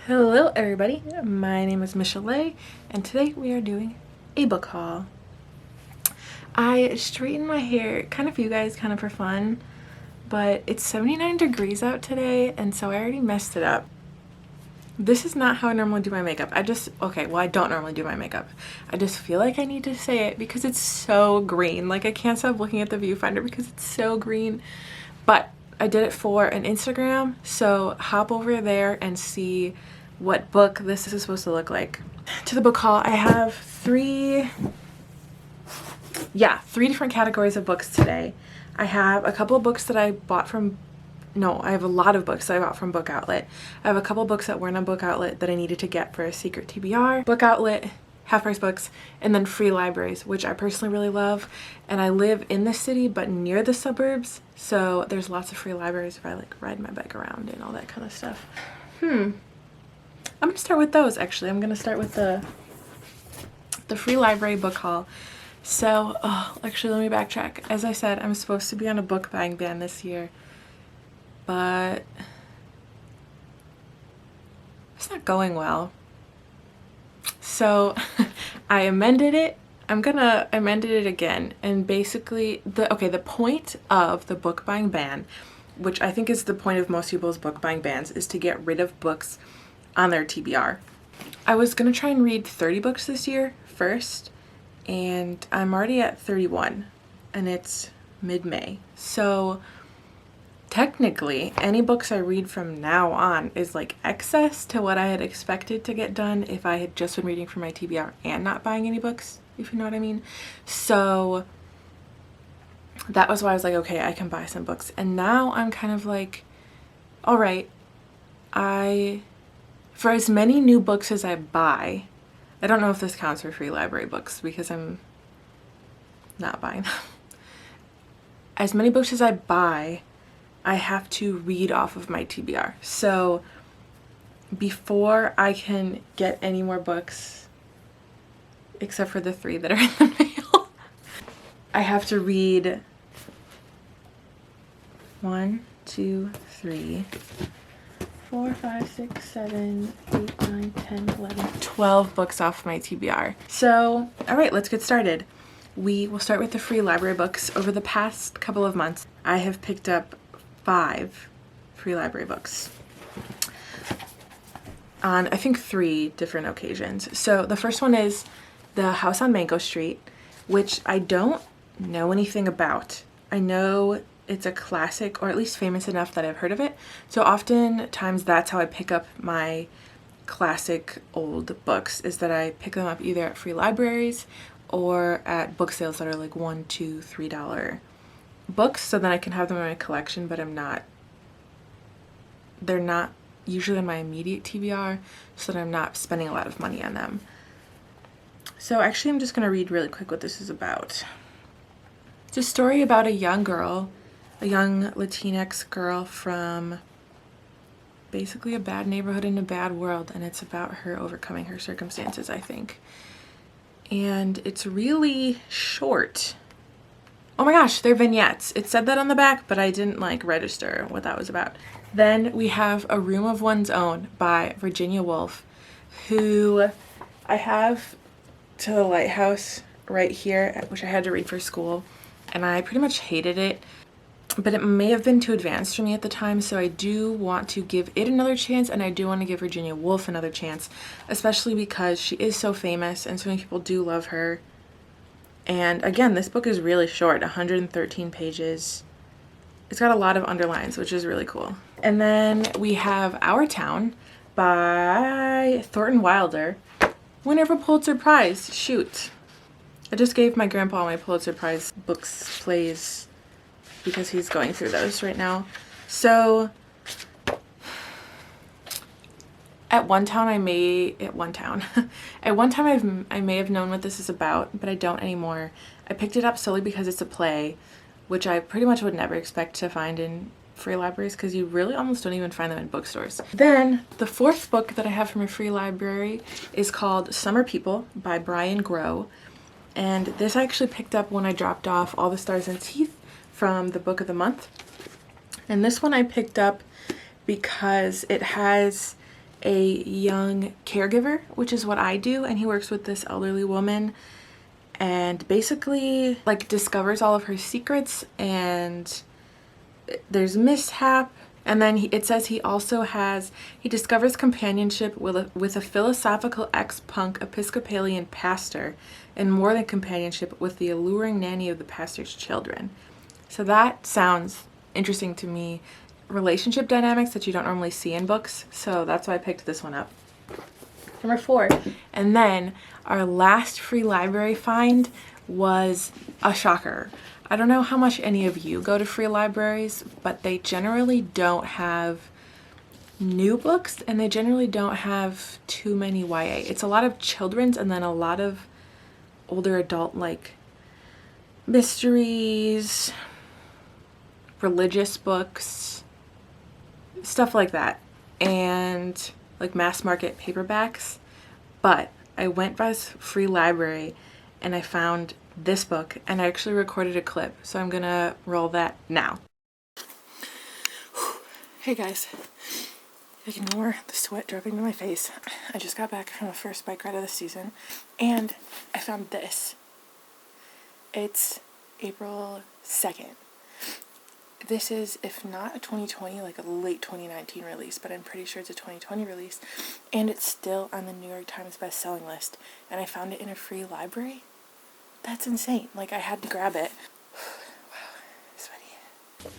Hello everybody, my name is Michelle and today we are doing a book haul. I straightened my hair kind of for you guys, kind of for fun, but it's 79 degrees out today and so I already messed it up. This is not how I normally do my makeup. I don't normally do my makeup. I just feel like I need to say it because it's so green. Like I can't stop looking at the viewfinder because it's so green. But I did it for an Instagram, so hop over there and see what book this is supposed to look like. To the book haul, I have three different categories of books today. I have a couple of books that I bought from I have a lot of books that I bought from Book Outlet. I have a couple books that weren't on Book Outlet that I needed to get for a secret TBR. Book Outlet, half price books, and then free libraries, which I personally really love. And I live in the city but near the suburbs, so there's lots of free libraries if I like ride my bike around and all that kind of stuff. I'm gonna start with those actually. I'm gonna start with the free library book haul. So, actually let me backtrack. As I said, I'm supposed to be on a book buying ban this year, but it's not going well. So I amended it. Amended it again, and basically the point of the book buying ban, which I think is the point of most people's book buying bans, is to get rid of books on their TBR. I was gonna try and read 30 books this year first, and I'm already at 31 and it's mid-May. So technically, any books I read from now on is like excess to what I had expected to get done if I had just been reading from my TBR and not buying any books, if you know what I mean. So that was why I was like, okay, I can buy some books. And now I'm kind of like, all right, for as many new books as I buy, I don't know if this counts for free library books because I'm not buying them. As many books as I buy, I have to read off of my TBR. So before I can get any more books, except for the 3 that are in the mail, I have to read 1, 2, 3, 4, 5, 6, 7, 8, 9, 10, 11, 12 books off my TBR. So, all right, let's get started. We will start with the free library books. Over the past couple of months, I have picked up 5 free library books on, I think, 3 different occasions. So the first one is The House on Mango Street, which I don't know anything about. I know it's a classic, or at least famous enough that I've heard of it. So oftentimes that's how I pick up my classic old books, is that I pick them up either at free libraries or at book sales that are like $1, $2, $3 books, so then I can have them in my collection, but they're not usually in my immediate TBR, so that I'm not spending a lot of money on them. So actually I'm just going to read really quick what this is about. It's a story about a young Latinx girl from basically a bad neighborhood in a bad world, and it's about her overcoming her circumstances, I think. And it's really short. Oh my gosh, they're vignettes. It said that on the back, but I didn't like register what that was about. Then we have A Room of One's Own by Virginia Woolf, who I have To the Lighthouse right here, which I had to read for school, and I pretty much hated it, but it may have been too advanced for me at the time, so I do want to give it another chance, and I do want to give Virginia Woolf another chance, especially because she is so famous and so many people do love her. And again, this book is really short, 113 pages. It's got a lot of underlines, which is really cool. And then we have Our Town by Thornton Wilder, winner of a Pulitzer Prize. Shoot. I just gave my grandpa my Pulitzer Prize books, plays, because he's going through those right now. So at one time I may have known what this is about, but I don't anymore. I picked it up solely because it's a play, which I pretty much would never expect to find in free libraries because you really almost don't even find them in bookstores. Then the 4th book that I have from a free library is called Summer People by Brian Grow, and this I actually picked up when I dropped off All the Stars and Teeth from the book of the month. And this one I picked up because it has a young caregiver, which is what I do, and he works with this elderly woman and basically like discovers all of her secrets, and there's mishap. And then it says he discovers companionship with a philosophical ex-punk Episcopalian pastor, and more than companionship with the alluring nanny of the pastor's children. So that sounds interesting to me. Relationship dynamics that you don't normally see in books. So that's why I picked this one up. Number 4. And then our last free library find was a shocker. I don't know how much any of you go to free libraries, but they generally don't have new books, and they generally don't have too many YA. It's a lot of children's and then a lot of older adult, like mysteries, religious books, stuff like that, and like mass market paperbacks. But I went by this free library and I found this book, and I actually recorded a clip, so I'm gonna roll that now. Hey guys, ignore the sweat dripping to my face. I just got back from the first bike ride of the season, and I found this. It's April 2nd. This is, if not a 2020, like a late 2019 release, but I'm pretty sure it's a 2020 release, and it's still on the New York Times best-selling list, and I found it in a free library. That's insane. Like, I had to grab it. Wow, sweaty.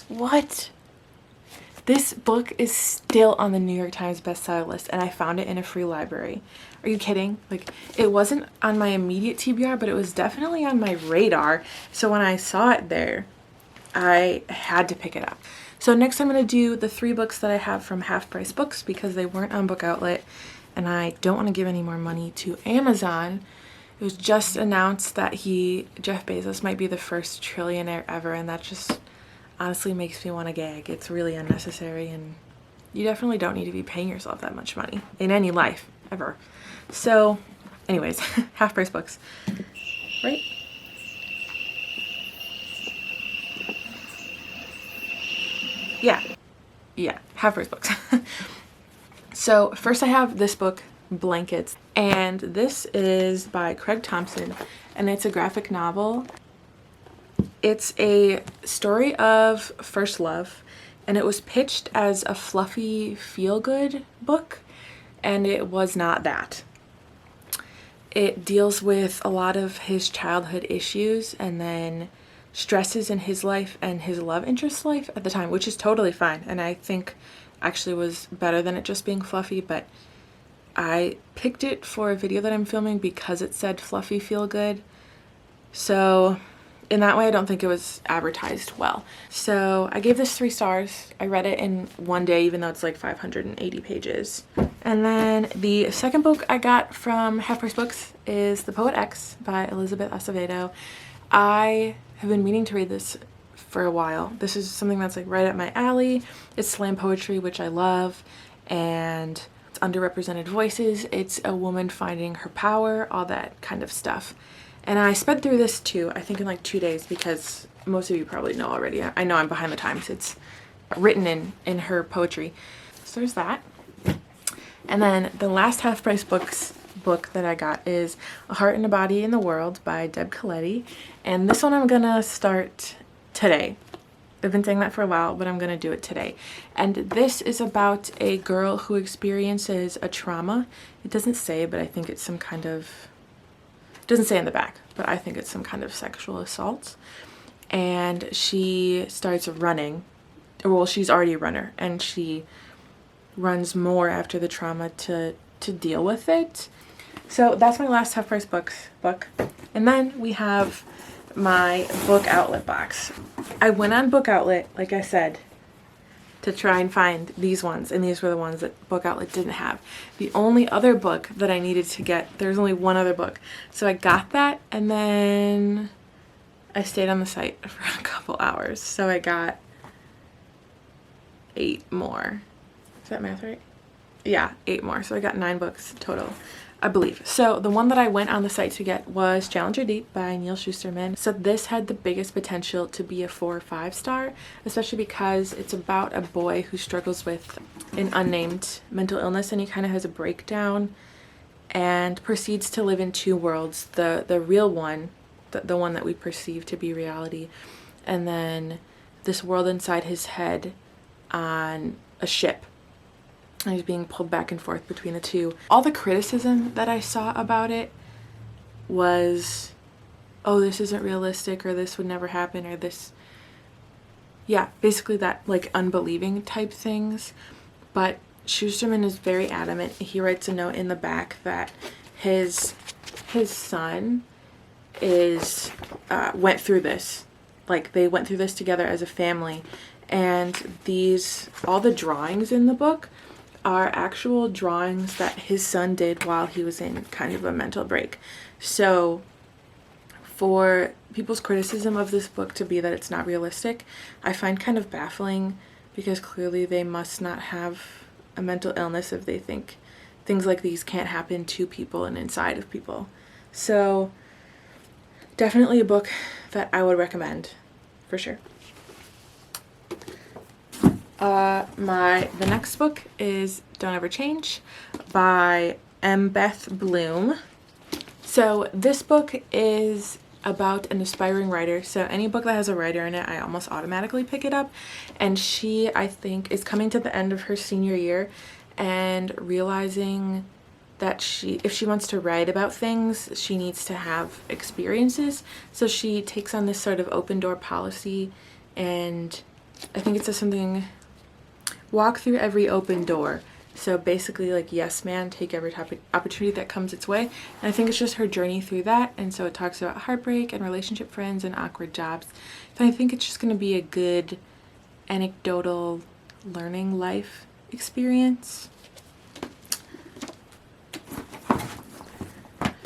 What? This book is still on the New York Times bestseller list, and I found it in a free library. Are you kidding? Like, it wasn't on my immediate TBR, but it was definitely on my radar. So when I saw it there, I had to pick it up. So next I'm going to do the 3 books that I have from Half Price Books, because they weren't on Book Outlet, and I don't want to give any more money to Amazon. It was just announced that Jeff Bezos, might be the first trillionaire ever, and that just honestly makes me want to gag. It's really unnecessary, and you definitely don't need to be paying yourself that much money in any life, ever. So, anyways, Half Price Books, right? Yeah, Half Price Books. So, first I have this book, Blankets, and this is by Craig Thompson, and it's a graphic novel. It's a story of first love, and it was pitched as a fluffy feel-good book, and it was not that. It deals with a lot of his childhood issues and then stresses in his life and his love interest's life at the time, which is totally fine, and I think actually was better than it just being fluffy. But I picked it for a video that I'm filming because it said fluffy feel good, so in that way I don't think it was advertised well. So I gave this 3 stars. I read it in one day, even though it's like 580 pages. And then the second book I got from Half Price Books is The Poet X by Elizabeth Acevedo. I have been meaning to read this for a while. This is something that's like right up my alley. It's slam poetry, which I love, and it's underrepresented voices. It's a woman finding her power, all that kind of stuff. And I sped through this too, I think in like 2 days, because most of you probably know already. I know I'm behind the times. It's written in her poetry. So there's that. And then the last Half Price Books book that I got is A Heart and a Body in the World by Deb Coletti. And this one I'm gonna start today. I've been saying that for a while, but I'm gonna do it today. And this is about a girl who experiences a trauma. It doesn't say, but I think it's some kind of, it doesn't say in the back, but I think it's some kind of sexual assault. And she starts running. Well, she's already a runner, and she runs more after the trauma to deal with it. So that's my last Half Price Books book. And then we have my Book Outlet box. I went on Book Outlet, like I said, to try and find these ones, and these were the ones that Book Outlet didn't have. The only other book that I needed to get, there's only one other book. So I got that, and then I stayed on the site for a couple hours. So I got 8 more. Is that math right? Yeah, 8 more. So I got 9 books total, I believe. So the one that I went on the site to get was Challenger Deep by Neal Shusterman. So this had the biggest potential to be a 4 or 5 star, especially because it's about a boy who struggles with an unnamed mental illness, and he kind of has a breakdown and proceeds to live in 2 worlds, the real one, the one that we perceive to be reality, and then this world inside his head on a ship. And he's being pulled back and forth between the two. All the criticism that I saw about it was, oh, this isn't realistic, or this would never happen, or this, yeah, basically that like unbelieving type things. But Shusterman is very adamant. He writes a note in the back that his son is went through this. Like, they went through this together as a family, and all the drawings in the book are actual drawings that his son did while he was in kind of a mental break. So for people's criticism of this book to be that it's not realistic, I find kind of baffling, because clearly they must not have a mental illness if they think things like these can't happen to people and inside of people. So definitely a book that I would recommend for sure. The next book is Don't Ever Change by M. Beth Bloom. So this book is about an aspiring writer. So any book that has a writer in it, I almost automatically pick it up. And she, I think, is coming to the end of her senior year and realizing that if she wants to write about things, she needs to have experiences. So she takes on this sort of open door policy, and I think it says something, walk through every open door. So basically, like, yes man, take every opportunity that comes its way. And I think it's just her journey through that. And so it talks about heartbreak and relationship friends and awkward jobs. So I think it's just going to be a good anecdotal learning life experience.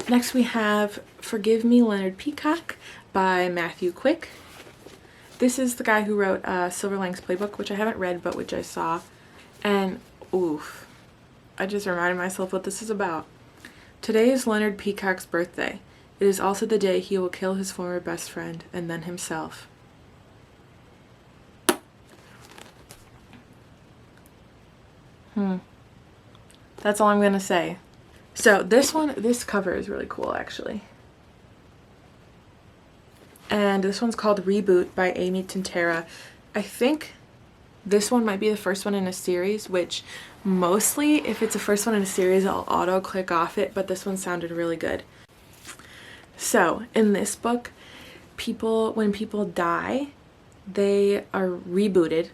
Next we have Forgive Me, Leonard Peacock by Matthew Quick. This is the guy who wrote Silverlang's Playbook, which I haven't read, but which I saw. And oof, I just reminded myself what this is about. Today is Leonard Peacock's birthday. It is also the day he will kill his former best friend and then himself. That's all I'm gonna say. So this cover is really cool, actually. And this one's called Reboot by Amy Tintera. I think this one might be the first one in a series, which mostly if it's the first one in a series, I'll auto click off it, but this one sounded really good. So in this book, when people die, they are rebooted.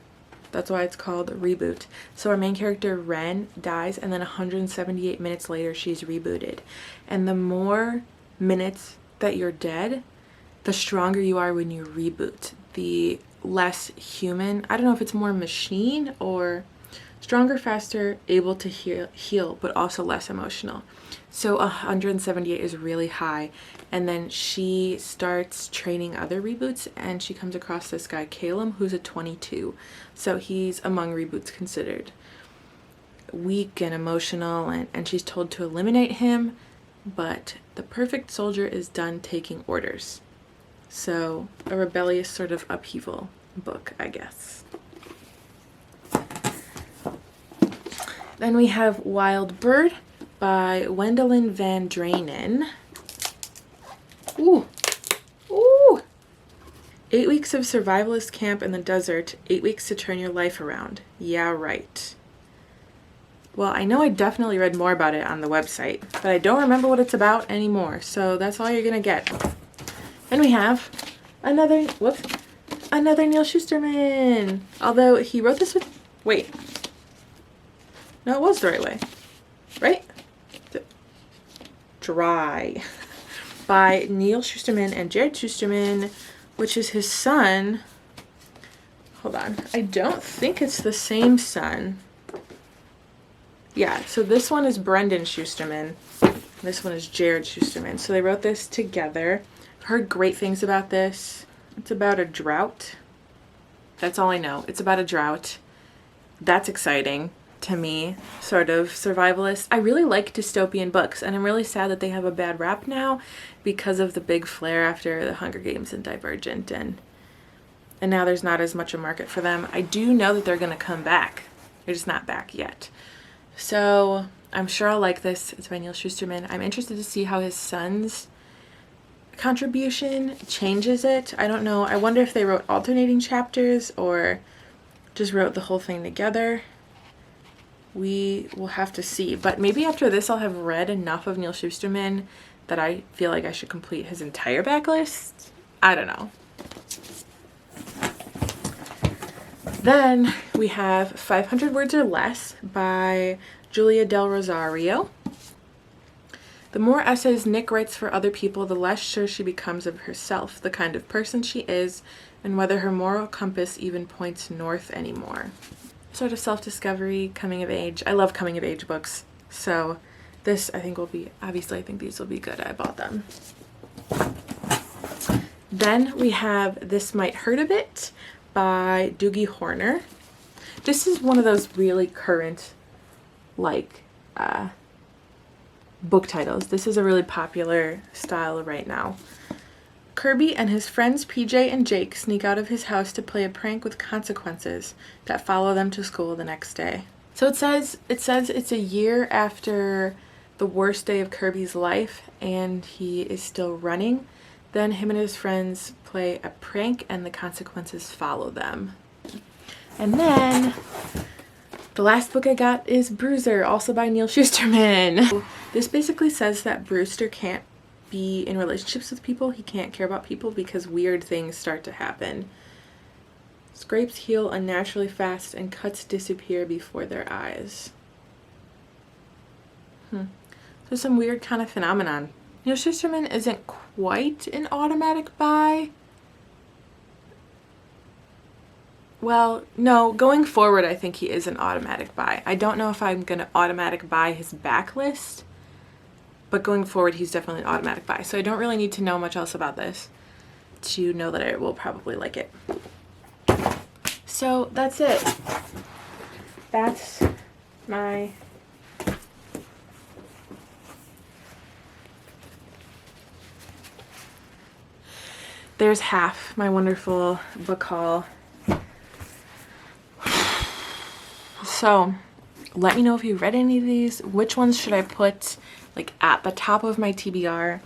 That's why it's called Reboot. So our main character, Ren, dies, and then 178 minutes later, she's rebooted. And the more minutes that you're dead, the stronger you are when you reboot. The less human, I don't know if it's more machine or stronger, faster, able to heal, but also less emotional. So 178 is really high. And then she starts training other reboots, and she comes across this guy, Calum, who's a 22. So he's among reboots considered weak and emotional, and she's told to eliminate him, but the perfect soldier is done taking orders. So a rebellious sort of upheaval book, I guess. Then we have Wild Bird by Wendelin Van Draenen. Ooh. 8 weeks of survivalist camp in the desert, 8 weeks to turn your life around. Yeah, right. Well, I know I definitely read more about it on the website, but I don't remember what it's about anymore, so that's all you're gonna get. Then we have another Neal Shusterman. Although he wrote this with, wait. No, it was the right way. Right? Dry. By Neal Shusterman and Jared Shusterman, which is his son. Hold on. I don't think it's the same son. Yeah, so this one is Brendan Shusterman. This one is Jared Shusterman. So they wrote this together. I've heard great things about this. It's about a drought. That's all I know. It's about a drought. That's exciting. to me, sort of survivalist. I really like dystopian books, and I'm really sad that they have a bad rap now because of the big flare after the Hunger Games and Divergent, and now there's not as much a market for them. I do know that they're going to come back. They're just not back yet. So I'm sure I'll like this. It's by Neal Shusterman. I'm interested to see how his son's contribution changes it. I don't know. I wonder if they wrote alternating chapters or just wrote the whole thing together. We will have to see. But maybe after this I'll have read enough of Neal Shusterman that I feel like I should complete his entire backlist. I don't know. Then we have 500 Words or Less by Julia Del Rosario. The more essays Nick writes for other people, the less sure she becomes of herself, the kind of person she is, and whether her moral compass even points north anymore. Sort of self-discovery, coming of age. I love coming of age books. So this I think will be, obviously I think these will be good. I bought them. Then we have This Might Hurt a Bit by Doogie Horner. This is one of those really current, like, book titles. This is a really popular style right now. Kirby and his friends PJ and Jake sneak out of his house to play a prank with consequences that follow them to school the next day. So it says it's a year after the worst day of Kirby's life and he is still running. Then him and his friends play a prank and the consequences follow them. And then the last book I got is Bruiser, also by Neal Shusterman. This basically says that Brewster can't be in relationships with people. He can't care about people because weird things start to happen. Scrapes heal unnaturally fast and cuts disappear before their eyes. So some weird kind of phenomenon. Neal Shusterman isn't quite an automatic buy. Well, no, going forward I think he is an automatic buy. I don't know if I'm going to automatic buy his backlist, but going forward he's definitely an automatic buy. So I don't really need to know much else about this to know that I will probably like it. So that's it. That's my there's half my wonderful book haul. So let me know if you read any of these. Which ones should I put like at the top of my TBR?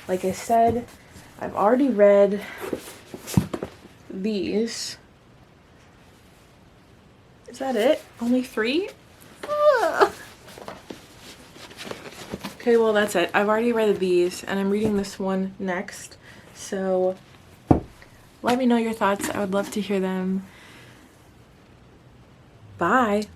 Like I said, I've already read these. Is that it? Only 3? Okay, well that's it. I've already read these and I'm reading this one next. So let me know your thoughts. I would love to hear them. Bye.